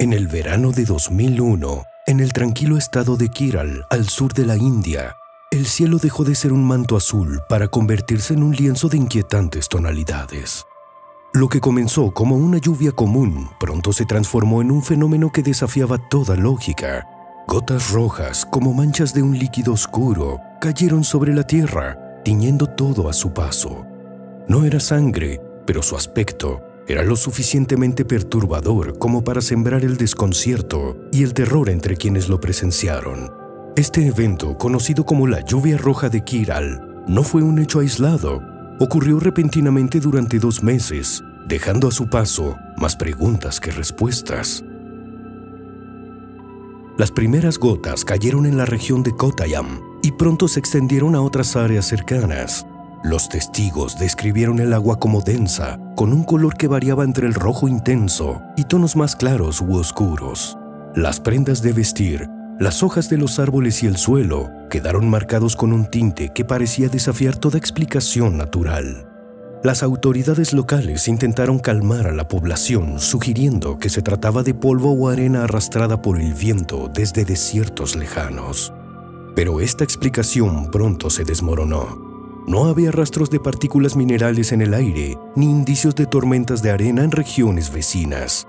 En el verano de 2001, en el tranquilo estado de Keral, al sur de la India, el cielo dejó de ser un manto azul para convertirse en un lienzo de inquietantes tonalidades. Lo que comenzó como una lluvia común pronto se transformó en un fenómeno que desafiaba toda lógica. Gotas rojas, como manchas de un líquido oscuro, cayeron sobre la tierra, tiñendo todo a su paso. No era sangre, pero su aspecto era lo suficientemente perturbador como para sembrar el desconcierto y el terror entre quienes lo presenciaron. Este evento, conocido como la lluvia roja de Keral, no fue un hecho aislado. Ocurrió repentinamente durante 2 meses, dejando a su paso más preguntas que respuestas. Las primeras gotas cayeron en la región de Kottayam y pronto se extendieron a otras áreas cercanas. Los testigos describieron el agua como densa, con un color que variaba entre el rojo intenso y tonos más claros u oscuros. Las prendas de vestir, las hojas de los árboles y el suelo quedaron marcados con un tinte que parecía desafiar toda explicación natural. Las autoridades locales intentaron calmar a la población, sugiriendo que se trataba de polvo o arena arrastrada por el viento desde desiertos lejanos. Pero esta explicación pronto se desmoronó. No había rastros de partículas minerales en el aire, ni indicios de tormentas de arena en regiones vecinas.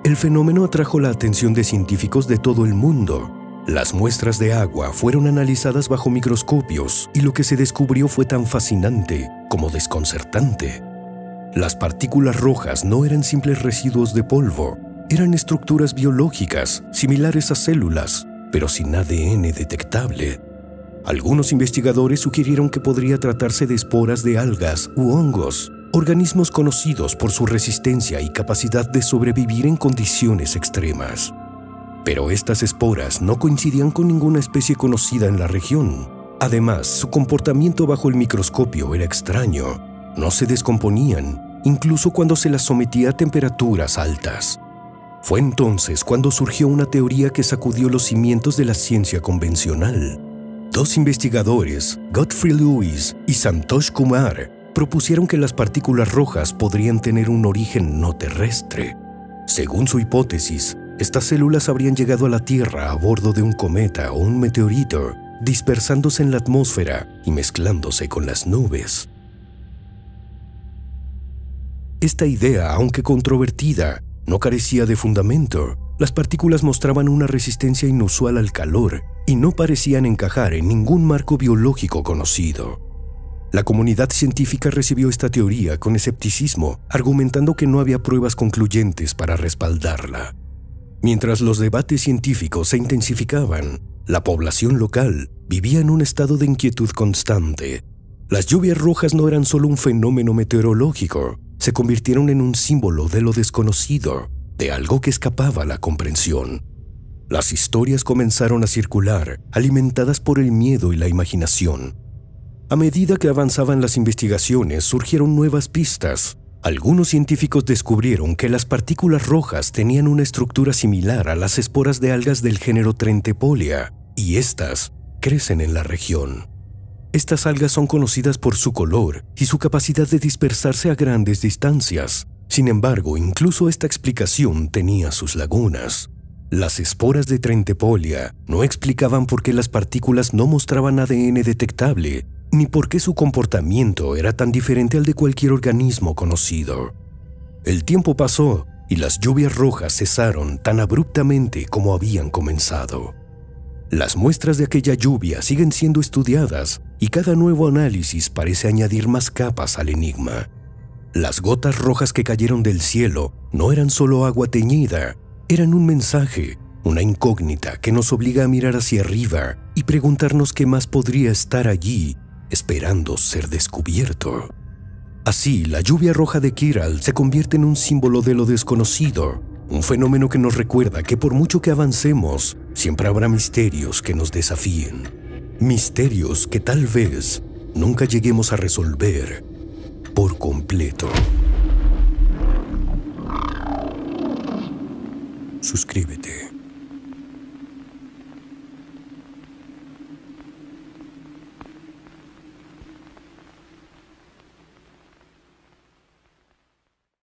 El fenómeno atrajo la atención de científicos de todo el mundo. Las muestras de agua fueron analizadas bajo microscopios y lo que se descubrió fue tan fascinante como desconcertante. Las partículas rojas no eran simples residuos de polvo, eran estructuras biológicas similares a células, pero sin ADN detectable. Algunos investigadores sugirieron que podría tratarse de esporas de algas u hongos, organismos conocidos por su resistencia y capacidad de sobrevivir en condiciones extremas. Pero estas esporas no coincidían con ninguna especie conocida en la región. Además, su comportamiento bajo el microscopio era extraño. No se descomponían, incluso cuando se las sometía a temperaturas altas. Fue entonces cuando surgió una teoría que sacudió los cimientos de la ciencia convencional. 2 investigadores, Godfrey Lewis y Santosh Kumar, propusieron que las partículas rojas podrían tener un origen no terrestre. Según su hipótesis, estas células habrían llegado a la Tierra a bordo de un cometa o un meteorito, dispersándose en la atmósfera y mezclándose con las nubes. Esta idea, aunque controvertida, no carecía de fundamento. Las partículas mostraban una resistencia inusual al calor y no parecían encajar en ningún marco biológico conocido. La comunidad científica recibió esta teoría con escepticismo, argumentando que no había pruebas concluyentes para respaldarla. Mientras los debates científicos se intensificaban, la población local vivía en un estado de inquietud constante. Las lluvias rojas no eran solo un fenómeno meteorológico, se convirtieron en un símbolo de lo desconocido, de algo que escapaba a la comprensión. Las historias comenzaron a circular, alimentadas por el miedo y la imaginación. A medida que avanzaban las investigaciones, surgieron nuevas pistas. Algunos científicos descubrieron que las partículas rojas tenían una estructura similar a las esporas de algas del género Trentepolia, y estas crecen en la región. Estas algas son conocidas por su color y su capacidad de dispersarse a grandes distancias. Sin embargo, incluso esta explicación tenía sus lagunas. Las esporas de Trentepolia no explicaban por qué las partículas no mostraban ADN detectable, ni por qué su comportamiento era tan diferente al de cualquier organismo conocido. El tiempo pasó y las lluvias rojas cesaron tan abruptamente como habían comenzado. Las muestras de aquella lluvia siguen siendo estudiadas y cada nuevo análisis parece añadir más capas al enigma. Las gotas rojas que cayeron del cielo no eran solo agua teñida, eran un mensaje, una incógnita que nos obliga a mirar hacia arriba y preguntarnos qué más podría estar allí, esperando ser descubierto. Así, la lluvia roja de Keral se convierte en un símbolo de lo desconocido, un fenómeno que nos recuerda que por mucho que avancemos, siempre habrá misterios que nos desafíen. Misterios que tal vez nunca lleguemos a resolver por completo. Suscríbete.